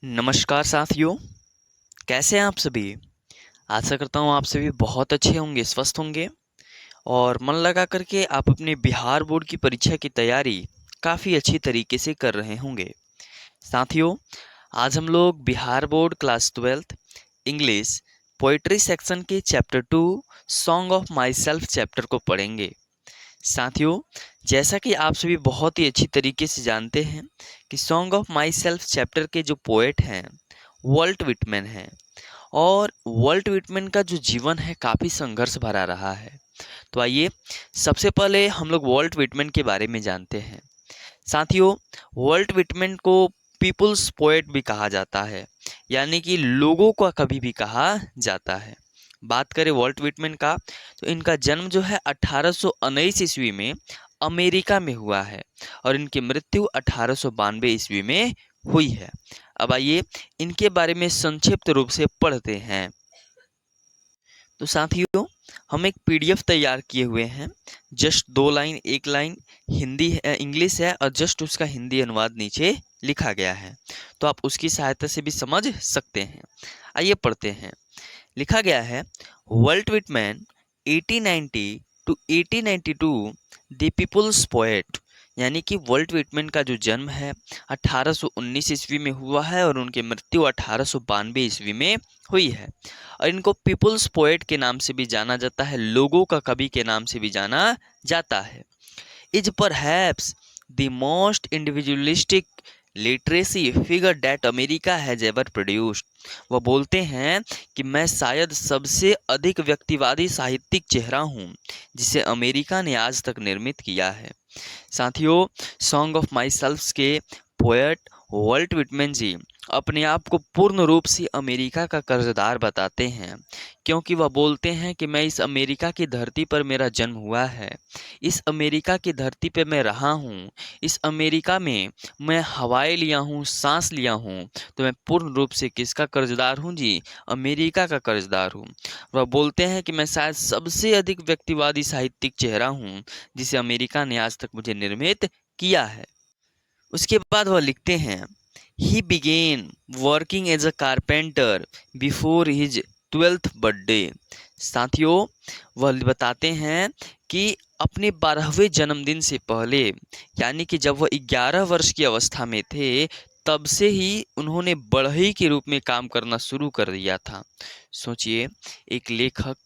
नमस्कार साथियों, कैसे हैं आप सभी। आशा करता हूँ आप सभी बहुत अच्छे होंगे, स्वस्थ होंगे और मन लगा करके आप अपने बिहार बोर्ड की परीक्षा की तैयारी काफ़ी अच्छी तरीके से कर रहे होंगे। साथियों, आज हम लोग Bihar board class 12th English poetry section के chapter 2 song of myself chapter को पढ़ेंगे। साथियों, जैसा कि आप सभी बहुत ही अच्छी तरीके से जानते हैं कि song of myself chapter के जो पोएट हैं वॉल्ट विटमैन हैं और वॉल्ट विटमैन का जो जीवन है काफ़ी संघर्ष भरा रहा है। तो आइए सबसे पहले हम लोग वॉल्ट विटमैन के बारे में जानते हैं। साथियों, वॉल्ट विटमैन को पीपुल्स पोएट भी कहा जाता है, यानी कि लोगों का कवि भी कहा जाता है। बात करें वॉल्ट विटमैन का, तो इनका जन्म जो है 1819 ईस्वी में अमेरिका में हुआ है और इनकी मृत्यु 1892 ईस्वी में हुई है। अब आइए इनके बारे में संक्षिप्त रूप से पढ़ते हैं। तो साथियों, हम एक पीडीएफ तैयार किए हुए हैं। जस्ट 2 लाइन, 1 लाइन हिंदी है, इंग्लिश है और जस्ट उसका हिंदी अनुवाद नीचे लिखा गया है, तो आप उसकी सहायता से भी समझ सकते हैं। आइए पढ़ते हैं। लिखा गया है, Walt Whitman 1890 to 1892 the people's poet, यानी कि वॉल्ट विटमैन का जो जन्म है 1819 ईस्वी में हुआ है और उनकी मृत्यु 1892 ईस्वी में हुई है। और इनको पीपुल्स पोएट के नाम से भी जाना जाता है, लोगों का कवि के नाम से भी जाना जाता है। Is perhaps the most individualistic literacy figure that America has ever produced. वह बोलते हैं कि मैं शायद सबसे अधिक व्यक्तिवादी साहित्यिक चेहरा हूँ जिसे अमेरिका ने आज तक निर्मित किया है। साथियों, सॉन्ग ऑफ माई सेल्फ के पोएट वॉल्ट विटमैन जी अपने आप को पूर्ण रूप से अमेरिका का कर्जदार बताते हैं, क्योंकि वह बोलते हैं कि मैं इस अमेरिका की धरती पर मेरा जन्म हुआ है, इस अमेरिका की धरती पर मैं रहा हूँ, इस अमेरिका में मैं हवाएं लिया हूँ, सांस लिया हूँ, तो मैं पूर्ण रूप से किसका कर्जदार हूँ जी, अमेरिका का कर्जदार हूँ। वह बोलते हैं कि मैं शायद सबसे अधिक व्यक्तिवादी साहित्यिक चेहरा हूँ जिसे अमेरिका ने आज तक मुझे निर्मित किया है। उसके बाद वह लिखते हैं, he began working as a carpenter before his 12th birthday. साथियों, वह बताते हैं कि अपने 12वें जन्मदिन से पहले, यानी कि जब वह 11 वर्ष की अवस्था में थे, तब से ही उन्होंने बढ़ई के रूप में काम करना शुरू कर दिया था। सोचिए, एक लेखक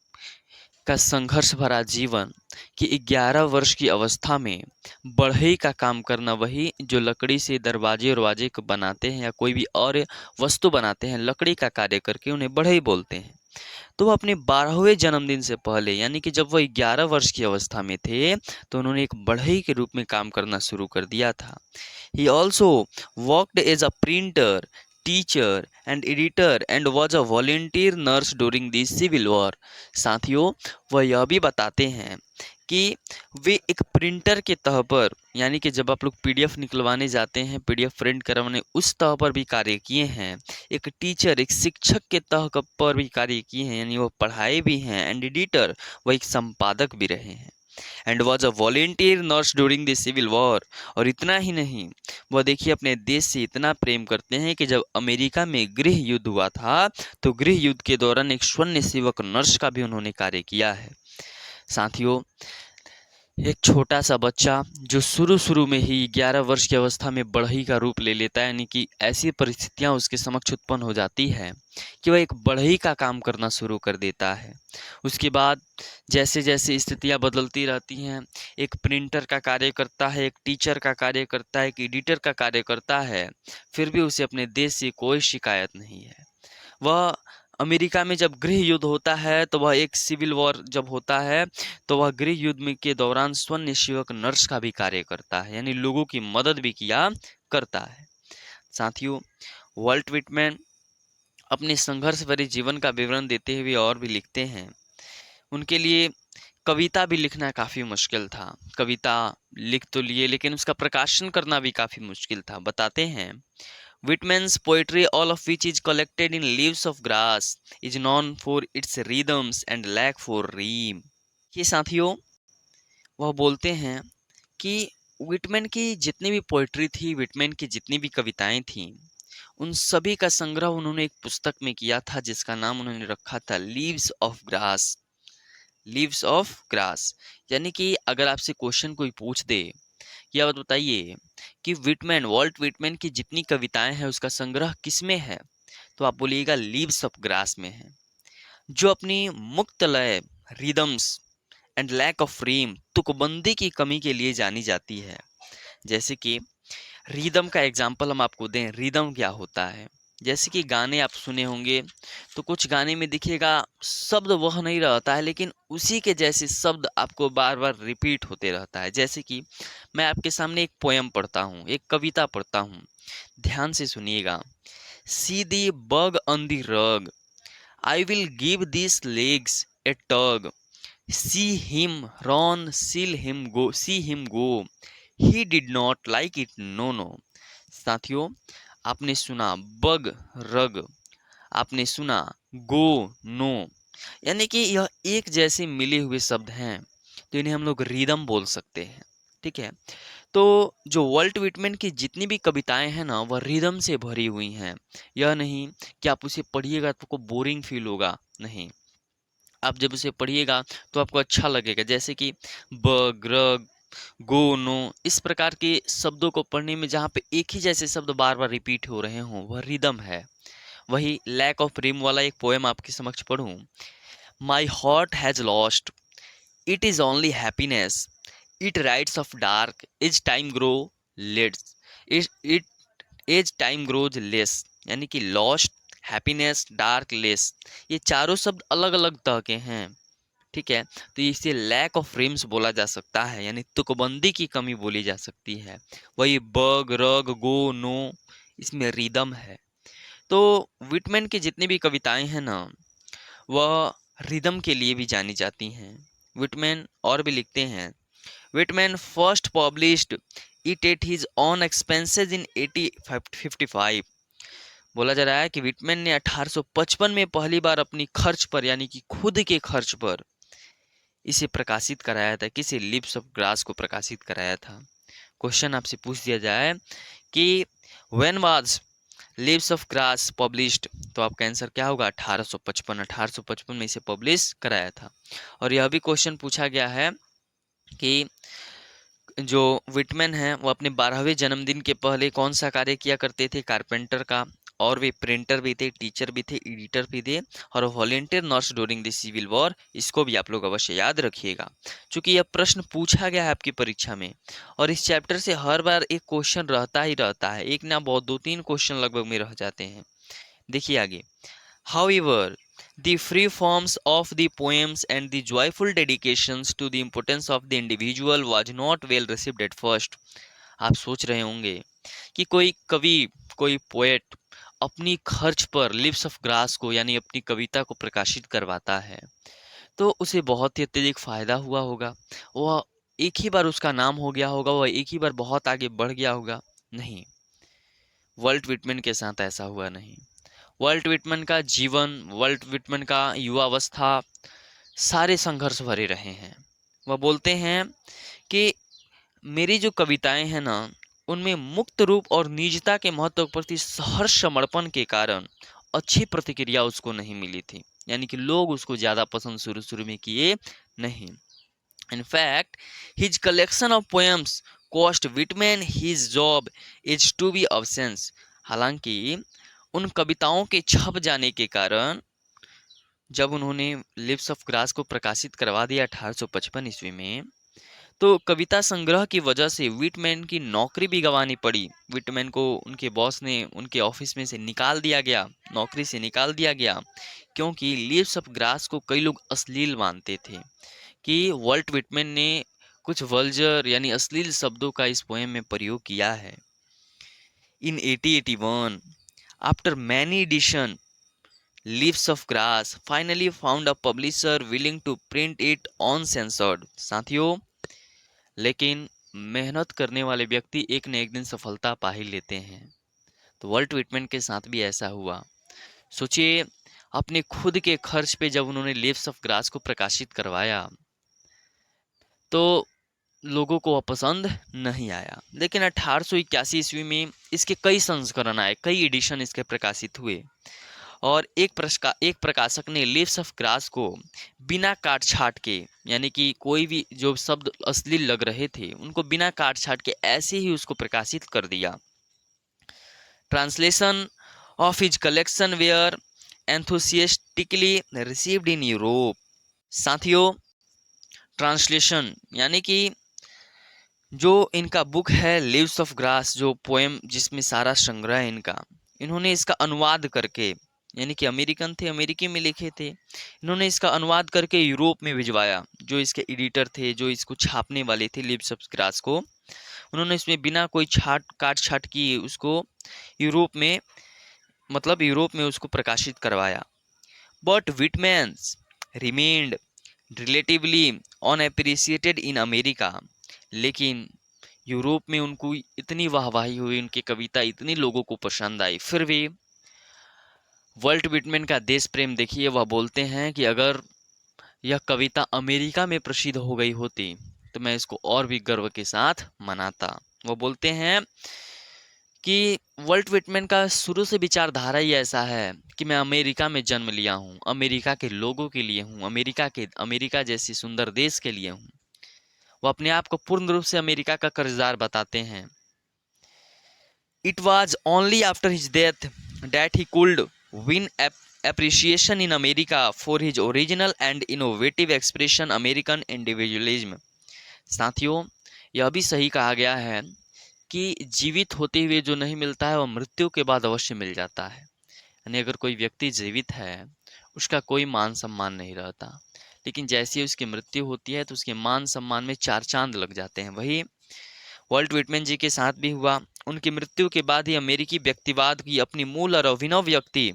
का संघर्ष भरा जीवन कि 11 वर्ष की अवस्था में बढ़ई का काम करना, वही जो लकड़ी से दरवाजे वरवाजे को बनाते हैं या कोई भी और वस्तु बनाते हैं, लकड़ी का कार्य करके उन्हें बढ़ई बोलते हैं। तो वह अपने 12वें जन्मदिन से पहले, यानी कि जब वह 11 वर्ष की अवस्था में थे, तो उन्होंने एक बढ़ई के रूप में काम करना शुरू कर दिया था। He also worked as a printer, teacher and editor and was a volunteer nurse during the civil war. साथियों, वह यह भी बताते हैं कि वे एक प्रिंटर के तह पर, यानी कि जब आप लोग पीडीएफ निकलवाने जाते हैं, पीडीएफ प्रिंट करवाने, उस तह पर भी कार्य किए हैं। एक टीचर, एक शिक्षक के तह पर भी कार्य किए हैं, यानी वो पढ़ाए भी हैं। एंड एडिटर, वह एक संपादक भी रहे हैं। And was a volunteer nurse during the civil war. और इतना ही नहीं, वह देखिए अपने देश से इतना प्रेम करते हैं कि जब अमेरिका में गृह युद्ध हुआ था, तो गृह युद्ध के दौरान एक स्वयं सेवक नर्स का भी उन्होंने कार्य किया है। साथियों, एक छोटा सा बच्चा जो शुरू शुरू में ही 11 वर्ष की अवस्था में बढ़ई का रूप ले लेता है, यानी कि ऐसी परिस्थितियां उसके समक्ष उत्पन्न हो जाती है कि वह एक बढ़ई का काम करना शुरू कर देता है। उसके बाद जैसे जैसे स्थितियां बदलती रहती हैं, एक प्रिंटर का कार्य करता है, एक टीचर का कार्य करता है, एक एडिटर का कार्य करता है, फिर भी उसे अपने देश से कोई शिकायत नहीं है। वह अमेरिका में जब गृह युद्ध होता है, तो वह एक सिविल वॉर जब होता है, तो वह गृह युद्ध में के दौरान स्वयं सेवक नर्स का भी कार्य करता है, यानी लोगों की मदद भी किया करता है। साथियों, वॉल्ट विटमैन अपने संघर्ष भरे जीवन का विवरण देते हुए और भी लिखते हैं, उनके लिए कविता भी लिखना काफ़ी मुश्किल था। कविता लिख तो लिए, लेकिन उसका प्रकाशन करना भी काफ़ी मुश्किल था। बताते हैं, Whitman's poetry, all of which is collected in Leaves of Grass, is known for its rhythms and lack for rhyme। ये साथियों, वह बोलते हैं कि विटमैन की जितनी भी पोइट्री थी, विटमैन की जितनी भी कविताएं थीं, उन सभी का संग्रह उन्होंने एक पुस्तक में किया था जिसका नाम उन्होंने रखा था leaves of grass. Leaves of grass. यानी कि अगर आपसे क्वेश्चन कोई पूछ दे कि आप बताइए कि विटमैन, वॉल्ट विटमैन की जितनी कविताएं हैं उसका संग्रह किसमें है, तो आप बोलिएगा लीव्स ऑफ ग्रास में है। जो अपनी मुक्त लय, रिदम्स एंड लैक ऑफ रीम, तुकबंदी की कमी के लिए जानी जाती है। जैसे कि रिदम का एग्जाम्पल हम आपको दें, रिदम क्या होता है। जैसे कि गाने आप सुने होंगे तो कुछ गाने में दिखेगा शब्द वह नहीं रहता है लेकिन उसी के जैसे शब्द आपको बार बार रिपीट होते रहता है। जैसे कि मैं आपके सामने एक पोयम पढ़ता हूँ, एक कविता पढ़ता हूँ, ध्यान से सुनिएगा। सी दी bug on the rug, I will give this legs a tug, see him run, see him go, he did not like it, no no. साथियों, आपने सुना बग, रग, आपने सुना गो, नो, यानी कि यह एक जैसे मिले हुए शब्द हैं तो इन्हें हम लोग रिदम बोल सकते हैं। ठीक है। तो जो वॉल्ट विटमैन की जितनी भी कविताएं हैं ना वह रिदम से भरी हुई हैं। यह नहीं कि आप उसे पढ़िएगा तो आपको बोरिंग फील होगा, नहीं, आप जब उसे पढ़िएगा तो आपको अच्छा लगेगा। जैसे कि ब, ग्र, गो, नो, इस प्रकार के शब्दों को पढ़ने में जहाँ पे एक ही जैसे शब्द बार बार रिपीट हो रहे हों वह रिदम है। वही लैक ऑफ रिम वाला एक पोएम आपके समक्ष पढ़ूं। My heart has lost, it is only happiness, it writes of dark, is time grow lets, it as time grows less, यानी कि लॉस्ट, हैप्पीनेस, डार्क, लेस, ये चारों शब्द अलग अलग तरह के हैं। ठीक है। तो इसे लैक ऑफ रिम्स बोला जा सकता है, यानी तुकबंदी की कमी बोली जा सकती है। वही बग, रग, गो, नो, इसमें रिदम है। तो विटमैन की जितनी भी कविताएं हैं ना वह रिदम के लिए भी जानी जाती हैं। विटमैन और भी लिखते हैं। Whitman first published it at his own expenses in 1855। बोला जा रहा है कि विटमैन ने 1855 में पहली बार अपनी खर्च पर, यानी कि खुद के खर्च पर इसे प्रकाशित कराया था। किसी लिप्स ऑफ ग्रास को प्रकाशित कराया था। क्वेश्चन आपसे पूछ दिया जाए कि when was leaves of grass published, तो आपका आंसर क्या होगा? 1855। 1855 में इसे पब्लिश कराया था। और यह भी क्वेश्चन पूछा गया है कि जो विटमैन हैं वो अपने 12वें जन्मदिन के पहले कौन सा कार्य किया करते थे? कारपेंटर का। और वे प्रिंटर भी थे, टीचर भी थे, एडिटर भी थे और volunteer nurse during the civil war. इसको भी आप लोग अवश्य याद रखिएगा क्योंकि यह प्रश्न पूछा गया है आपकी परीक्षा में। और इस चैप्टर से हर बार एक क्वेश्चन रहता ही रहता है, एक ना बहुत, 2-3 क्वेश्चन लगभग में रह जाते हैं। देखिए आगे। However, the free forms of the poems and the joyful dedications to the importance of the individual was not well received at first. आप सोच रहे होंगे कि कोई कवि, कोई पोएट अपनी खर्च पर लिप्स ऑफ ग्रास को, यानी अपनी कविता को प्रकाशित करवाता है तो उसे बहुत ही अत्यधिक फायदा हुआ होगा। वह एक ही बार उसका नाम हो गया होगा, वह एक ही बार बहुत आगे बढ़ गया होगा। नहीं, वॉल्ट विटमैन के साथ ऐसा हुआ नहीं। वॉल्ट विटमैन का जीवन, वॉल्ट विटमैन का युवावस्था सारे संघर्ष भरे रहे हैं। वह बोलते हैं कि मेरी जो कविताएं हैं ना उनमें मुक्त रूप और निजता के महत्व के प्रति सहर्ष समर्पण के कारण अच्छी प्रतिक्रिया उसको नहीं मिली थी, यानी कि लोग उसको ज़्यादा पसंद शुरू शुरू में किए नहीं। In fact, his collection of poems cost Whitman his job is to be absence। हालांकि उन कविताओं के छप जाने के कारण जब उन्होंने लिप्स ऑफ ग्रास को प्रकाशित करवा दिया 1855 ईस्वी में, तो कविता संग्रह की वजह से विटमैन की नौकरी भी गंवानी पड़ी। विटमैन को उनके बॉस ने उनके ऑफिस में से निकाल दिया गया, नौकरी से निकाल दिया गया, क्योंकि लिप्स ऑफ ग्रास को कई लोग अश्लील मानते थे कि वॉल्ट विटमैन ने कुछ वल्गर यानी अश्लील शब्दों का इस पोएम में प्रयोग किया है। In 1881, after many edition, leaves of grass finally found a publisher willing to print it uncensored. साथियों, लेकिन मेहनत करने वाले व्यक्ति एक न एक दिन सफलता पा ही लेते हैं। तो वॉल्ट विटमैन के साथ भी ऐसा हुआ। सोचिए, अपने खुद के खर्च पे जब उन्होंने लीव्स ऑफ ग्रास को प्रकाशित करवाया तो लोगों को वह पसंद नहीं आया। लेकिन 1881 ईस्वी में इसके कई संस्करण आए, कई एडिशन इसके प्रकाशित हुए और एक प्रकाशक ने लीव्स ऑफ ग्रास को बिना काट छाट के, यानी कि कोई भी जो शब्द अश्लील लग रहे थे उनको बिना काट छाट के ऐसे ही उसको प्रकाशित कर दिया। Translation of his collection were enthusiastically received in Europe. साथियों, ट्रांसलेशन यानी कि जो इनका बुक है लीव्स ऑफ ग्रास, जो पोएम जिसमें सारा संग्रह है इनका, इन्होंने इसका अनुवाद करके, यानी कि अमेरिकन थे, अमेरिकी में लिखे थे, इन्होंने इसका अनुवाद करके यूरोप में भिजवाया। जो इसके एडिटर थे, जो इसको छापने वाले थे लीव्स ऑफ ग्रास को, उन्होंने इसमें बिना कोई काट छाट किए उसको यूरोप में, मतलब यूरोप में उसको प्रकाशित करवाया। But Whitman's remained relatively unappreciated in America. लेकिन यूरोप में उनको इतनी वाहवाही हुई, उनकी कविता इतनी लोगों को पसंद आई, फिर भी वर्ल्ट विटमैन का देश प्रेम देखिए, वह बोलते हैं कि अगर यह कविता अमेरिका में प्रसिद्ध हो गई होती तो मैं इसको और भी गर्व के साथ मनाता। वो बोलते हैं कि वर्ल्ट विटमैन का शुरू से विचारधारा ही ऐसा है कि मैं अमेरिका में जन्म लिया हूँ, अमेरिका के लोगों के लिए हूँ, अमेरिका जैसी सुंदर देश के लिए हूँ। वो अपने आप को पूर्ण रूप से अमेरिका का कर्जदार बताते हैं। It was only after his death that he cooled win appreciation in America for his original and innovative expression American individualism। साथियों, यह भी सही कहा गया है कि जीवित होते हुए जो नहीं मिलता है वह मृत्यु के बाद अवश्य मिल जाता है। यानी अगर कोई व्यक्ति जीवित है उसका कोई मान सम्मान नहीं रहता, लेकिन जैसे ही उसकी मृत्यु होती है तो उसके मान सम्मान में चार चांद लग जाते हैं। वही वर्ल्ट विटमैन जी के साथ भी हुआ। उनकी मृत्यु के बाद ही अमेरिकी व्यक्तिवाद की अपनी मूल और अभिनव व्यक्ति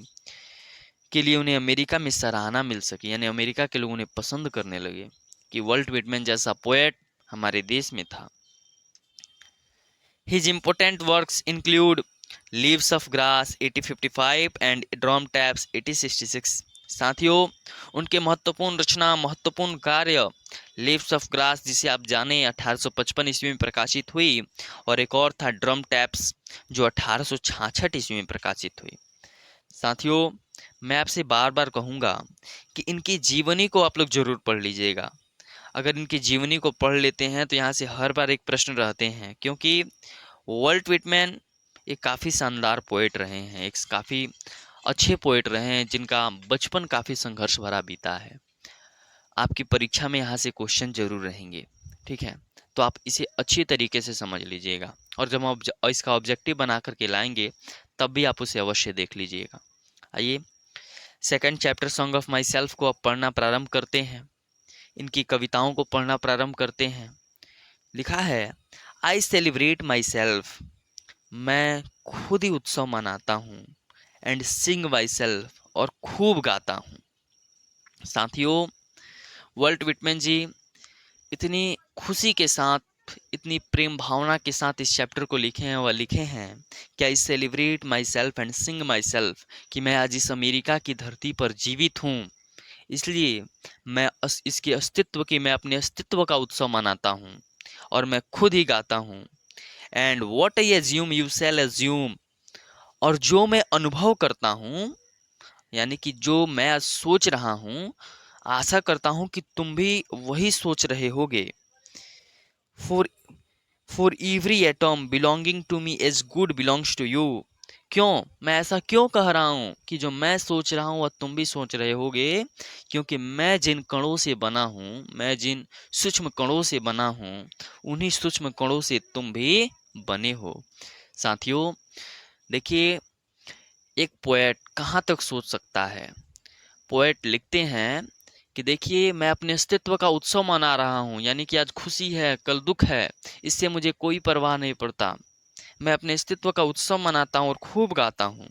के लिए उन्हें अमेरिका में सराहना मिल सकी, यानी अमेरिका के लोग उन्हें पसंद करने लगे कि वर्ल्ट विटमैन जैसा पोएट हमारे देश में था। His important works include Leaves of Grass 1855 and Drum Taps 1866। साथियों, उनके महत्वपूर्ण रचना, महत्वपूर्ण कार्य लीव्स ऑफ ग्रास, जिसे आप जाने 1855 ईस्वी में प्रकाशित हुई, और एक और था ड्रम टैप्स जो 1866 ईस्वी में प्रकाशित हुई। साथियों, मैं आपसे बार बार कहूँगा कि इनकी जीवनी को आप लोग जरूर पढ़ लीजिएगा। अगर इनकी जीवनी को पढ़ लेते हैं तो यहाँ से हर बार एक प्रश्न रहते हैं, क्योंकि वर्ल्ट विटमैन एक काफ़ी शानदार पोएट रहे हैं, एक काफ़ी अच्छे पोएट रहे हैं जिनका बचपन काफ़ी संघर्ष भरा बीता है। आपकी परीक्षा में यहाँ से क्वेश्चन जरूर रहेंगे, ठीक है? तो आप इसे अच्छी तरीके से समझ लीजिएगा, और जब हम इसका ऑब्जेक्टिव बना करके लाएंगे तब भी आप उसे अवश्य देख लीजिएगा। आइए second chapter song of my self को अब पढ़ना प्रारंभ करते हैं, इनकी कविताओं को पढ़ना प्रारंभ करते हैं। लिखा है, आई सेलिब्रेट माई सेल्फ, मैं खुद ही उत्सव मनाता हूँ, एंड सिंग माई सेल्फ, और खूब गाता हूँ। साथियों, वर्ल्ट विटमैन जी इतनी खुशी के साथ, इतनी प्रेम भावना के साथ इस चैप्टर को लिखे हैं, वह लिखे हैं कि I celebrate my self and Singh my self, कि मैं आज इस अमेरिका की धरती पर जीवित हूँ, इसलिए मैं इसके अस्तित्व की, मैं अपने अस्तित्व का उत्सव मनाता हूँ और मैं खुद ही गाता हूँ। And what I assume you shall assume, और जो मैं अनुभव करता हूँ, यानी कि जो मैं आज सोच रहा हूँ, आशा करता हूँ कि तुम भी वही सोच रहे होगे। For for every atom belonging to me as good belongs to you. क्यों, मैं ऐसा क्यों कह रहा हूँ कि जो मैं सोच रहा हूँ वह तुम भी सोच रहे होगे, क्योंकि मैं जिन कणों से बना हूँ, मैं जिन सूक्ष्म कणों से बना हूँ, उन्हीं सूक्ष्म कणों से तुम भी बने हो। साथियों, देखिए, एक पोएट कहाँ तक सोच सकता है। पोएट लिखते हैं कि देखिए, मैं अपने अस्तित्व का उत्सव मना रहा हूँ, यानी कि आज खुशी है, कल दुख है, इससे मुझे कोई परवाह नहीं पड़ता। मैं अपने अस्तित्व का उत्सव मनाता हूँ और खूब गाता हूँ,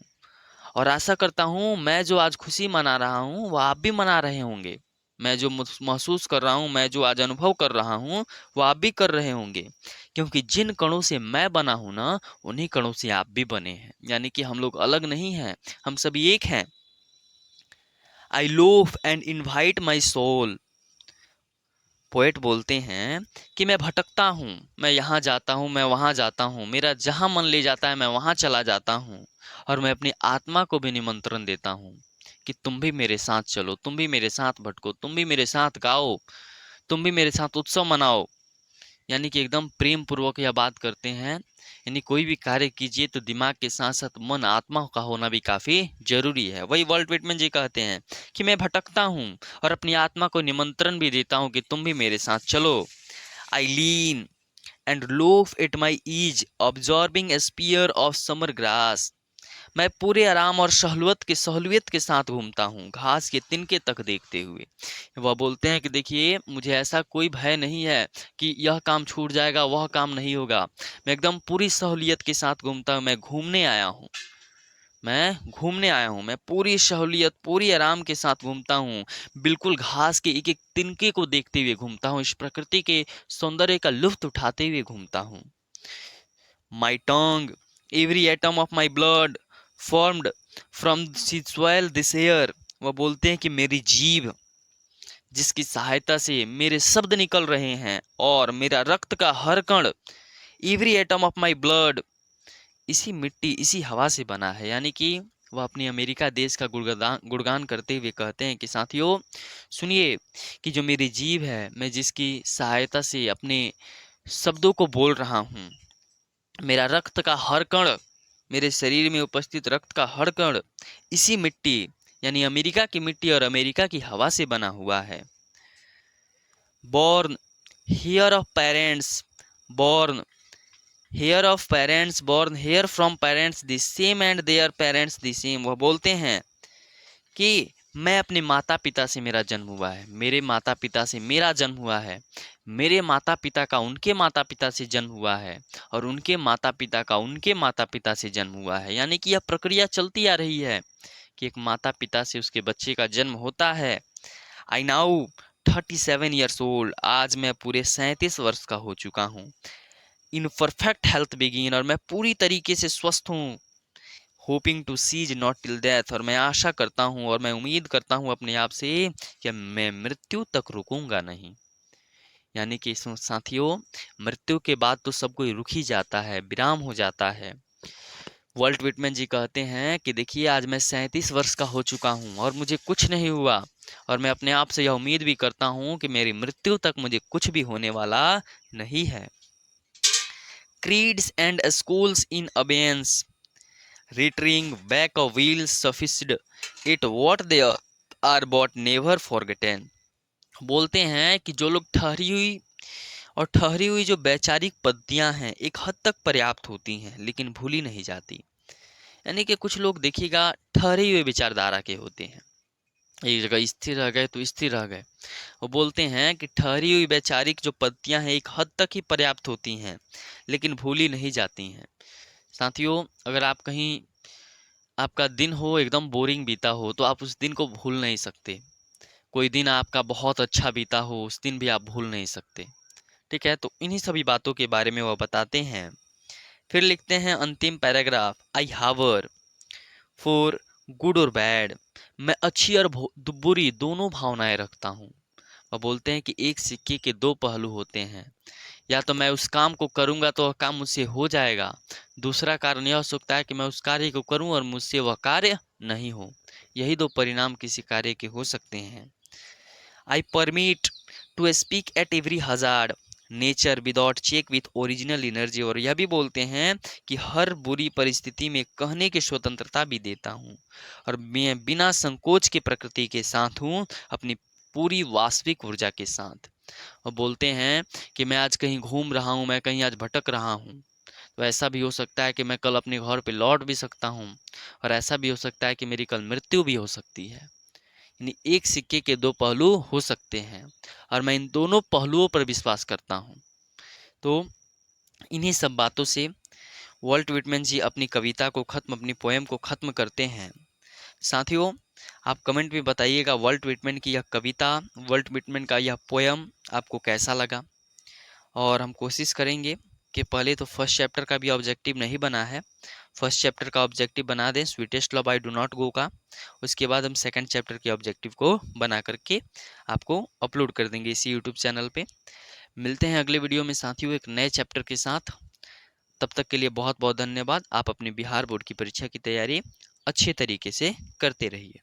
और आशा करता हूँ मैं जो आज खुशी मना रहा हूँ वह आप भी मना रहे होंगे। मैं जो महसूस कर रहा हूँ, मैं जो आज अनुभव कर रहा हूँ, वो आप भी कर रहे होंगे, क्योंकि जिन कणों से मैं बना हूँ ना, उन्हीं कणों से आप भी बने हैं। यानी कि हम लोग अलग नहीं हैं, हम सभी एक हैं। I loafe and invite my soul poet बोलते हैं कि मैं भटकता हूँ, मैं यहाँ जाता हूँ, मैं वहाँ जाता हूँ, मेरा जहाँ मन ले जाता है मैं वहाँ चला जाता हूँ, और मैं अपनी आत्मा को भी निमंत्रण देता हूँ कि तुम भी मेरे साथ चलो, तुम भी मेरे साथ भटको, तुम भी मेरे साथ गाओ, तुम भी मेरे साथ उत्सव मनाओ। यानी कि एकदम प्रेम पूर्वक यह बात करते हैं। यानी कोई भी कार्य कीजिए तो दिमाग के साथ साथ मन आत्मा का होना भी काफी जरूरी है। वही वॉल्ट व्हिटमैन जी कहते हैं कि मैं भटकता हूँ और अपनी आत्मा को निमंत्रण भी देता हूँ कि तुम भी मेरे साथ चलो। I lean and loafe at my ease observing a spear of summer grass. मैं पूरे आराम और सहूलियत के साथ घूमता हूँ, घास के तिनके तक देखते हुए। वह बोलते हैं कि देखिए, मुझे ऐसा कोई भय नहीं है कि यह काम छूट जाएगा, वह काम नहीं होगा। मैं एकदम पूरी सहूलियत के साथ घूमता हूँ। मैं पूरी सहूलियत, पूरी आराम के साथ घूमता हूँ। बिल्कुल घास के एक एक तिनके को देखते हुए घूमता हूँ, इस प्रकृति के सौंदर्य का लुत्फ उठाते हुए घूमता हूँ। My tongue, every atom of my blood formed from the soil this air। वह बोलते हैं कि मेरी जीभ, जिसकी सहायता से मेरे शब्द निकल रहे हैं, और मेरा रक्त का हर कण, every atom of my blood, इसी मिट्टी, इसी हवा से बना है। यानी कि वह अपनी अमेरिका देश का गुणगान करते हुए कहते हैं कि साथियों सुनिए, कि जो मेरी जीभ है, मैं जिसकी सहायता से अपने शब्दों को बोल रहा हूँ, मेरा रक्त का हर कण, मेरे शरीर में उपस्थित रक्त का हर कण, इसी मिट्टी, यानी अमेरिका की मिट्टी और अमेरिका की हवा से बना हुआ है। born here of parents born born here from parents the same and their parents the same। वह बोलते हैं कि मैं अपने माता पिता से मेरा जन्म हुआ है, मेरे माता पिता से मेरा जन्म हुआ है, मेरे माता पिता का उनके माता पिता से जन्म हुआ है, और उनके माता पिता का उनके माता पिता से जन्म हुआ है। यानी कि यह प्रक्रिया चलती आ रही है कि एक माता पिता से उसके बच्चे का जन्म होता है। आई नाउ 37 ईयर्स ओल्ड, आज मैं पूरे 37 वर्ष का हो चुका हूँ। इन परफेक्ट हेल्थ बिगिन, और मैं पूरी तरीके से स्वस्थ हूँ। Hoping to cease not till death, और मैं आशा करता हूँ और मैं उम्मीद करता हूँ अपने आप से कि मैं मृत्यु तक रुकूंगा नहीं। यानी कि साथियों, मृत्यु के बाद तो सब कोई रुक ही जाता है, विराम हो जाता है। वॉल्ट व्हिटमैन जी कहते हैं कि देखिए, आज मैं 37 वर्ष का हो चुका हूँ और मुझे कुछ नहीं हुआ, और मैं अपने आप से यह उम्मीद भी करता हूँ कि मेरी मृत्यु तक मुझे कुछ भी होने वाला नहीं है। Creeds and schools in abeyance, returning back of wheels sufficed it what they are but never forgotten। बोलते हैं कि जो लोग ठहरी हुई जो वैचारिक पद्धतियां हैं, एक हद तक पर्याप्त होती हैं, लेकिन भूली नहीं जाती। यानी कि कुछ लोग देखिएगा ठहरे हुए विचारधारा के होते हैं, एक जगह स्थिर रह गए तो स्थिर रह गए। वो बोलते हैं कि ठहरी हुई वैचारिक जो पद्धतियां हैं, एक हद तक ही पर्याप्त होती हैं, लेकिन भूली नहीं जाती हैं। साथियों, अगर आप कहीं, आपका दिन हो एकदम बोरिंग बीता हो, तो आप उस दिन को भूल नहीं सकते। कोई दिन आपका बहुत अच्छा बीता हो, उस दिन भी आप भूल नहीं सकते। ठीक है, तो इन्हीं सभी बातों के बारे में वह बताते हैं। फिर लिखते हैं अंतिम पैराग्राफ, आई हावर फॉर गुड और बैड, मैं अच्छी और बुरी दोनों भावनाएं रखता हूँ। वह बोलते हैं कि एक सिक्के के दो पहलू होते हैं, या तो मैं उस काम को करूंगा तो वह काम मुझसे हो जाएगा, दूसरा कारण यह हो सकता है कि मैं उस कार्य को करूं और मुझसे वह कार्य नहीं हो। यही दो परिणाम किसी कार्य के हो सकते हैं। I permit to speak at every hazard nature without check with original energy, और यह भी बोलते हैं कि हर बुरी परिस्थिति में कहने की स्वतंत्रता भी देता हूँ, और मैं बिना संकोच के प्रकृति के साथ हूँ, अपनी पूरी वास्तविक ऊर्जा के साथ। और बोलते हैं कि मैं आज कहीं घूम रहा हूँ, मैं कहीं आज भटक रहा हूँ, तो ऐसा भी हो सकता है कि मैं कल अपने घर पे लौट भी सकता हूँ, और ऐसा भी हो सकता है कि मेरी कल मृत्यु भी हो सकती है। यानी एक सिक्के के दो पहलू हो सकते हैं, और मैं इन दोनों पहलुओं पर विश्वास करता हूँ। तो इन्हीं सब बातों से वॉल्ट व्हिटमैन जी अपनी कविता को खत्म, अपनी पोएम को खत्म करते हैं। साथियों, आप कमेंट में बताइएगा वॉल्ट व्हिटमैन की यह कविता, वॉल्ट व्हिटमैन का यह पोएम आपको कैसा लगा, और हम कोशिश करेंगे कि पहले तो फर्स्ट चैप्टर का भी ऑब्जेक्टिव नहीं बना है। फर्स्ट चैप्टर का ऑब्जेक्टिव बना दें sweetest love I do not go का, उसके बाद हम सेकंड चैप्टर के ऑब्जेक्टिव को बना करके आपको अपलोड कर देंगे इसी यूट्यूब चैनल पे। मिलते हैं अगले वीडियो में साथियों एक नए चैप्टर के साथ। तब तक के लिए बहुत बहुत धन्यवाद। आप अपनी बिहार बोर्ड की परीक्षा की तैयारी अच्छे तरीके से करते रहिए।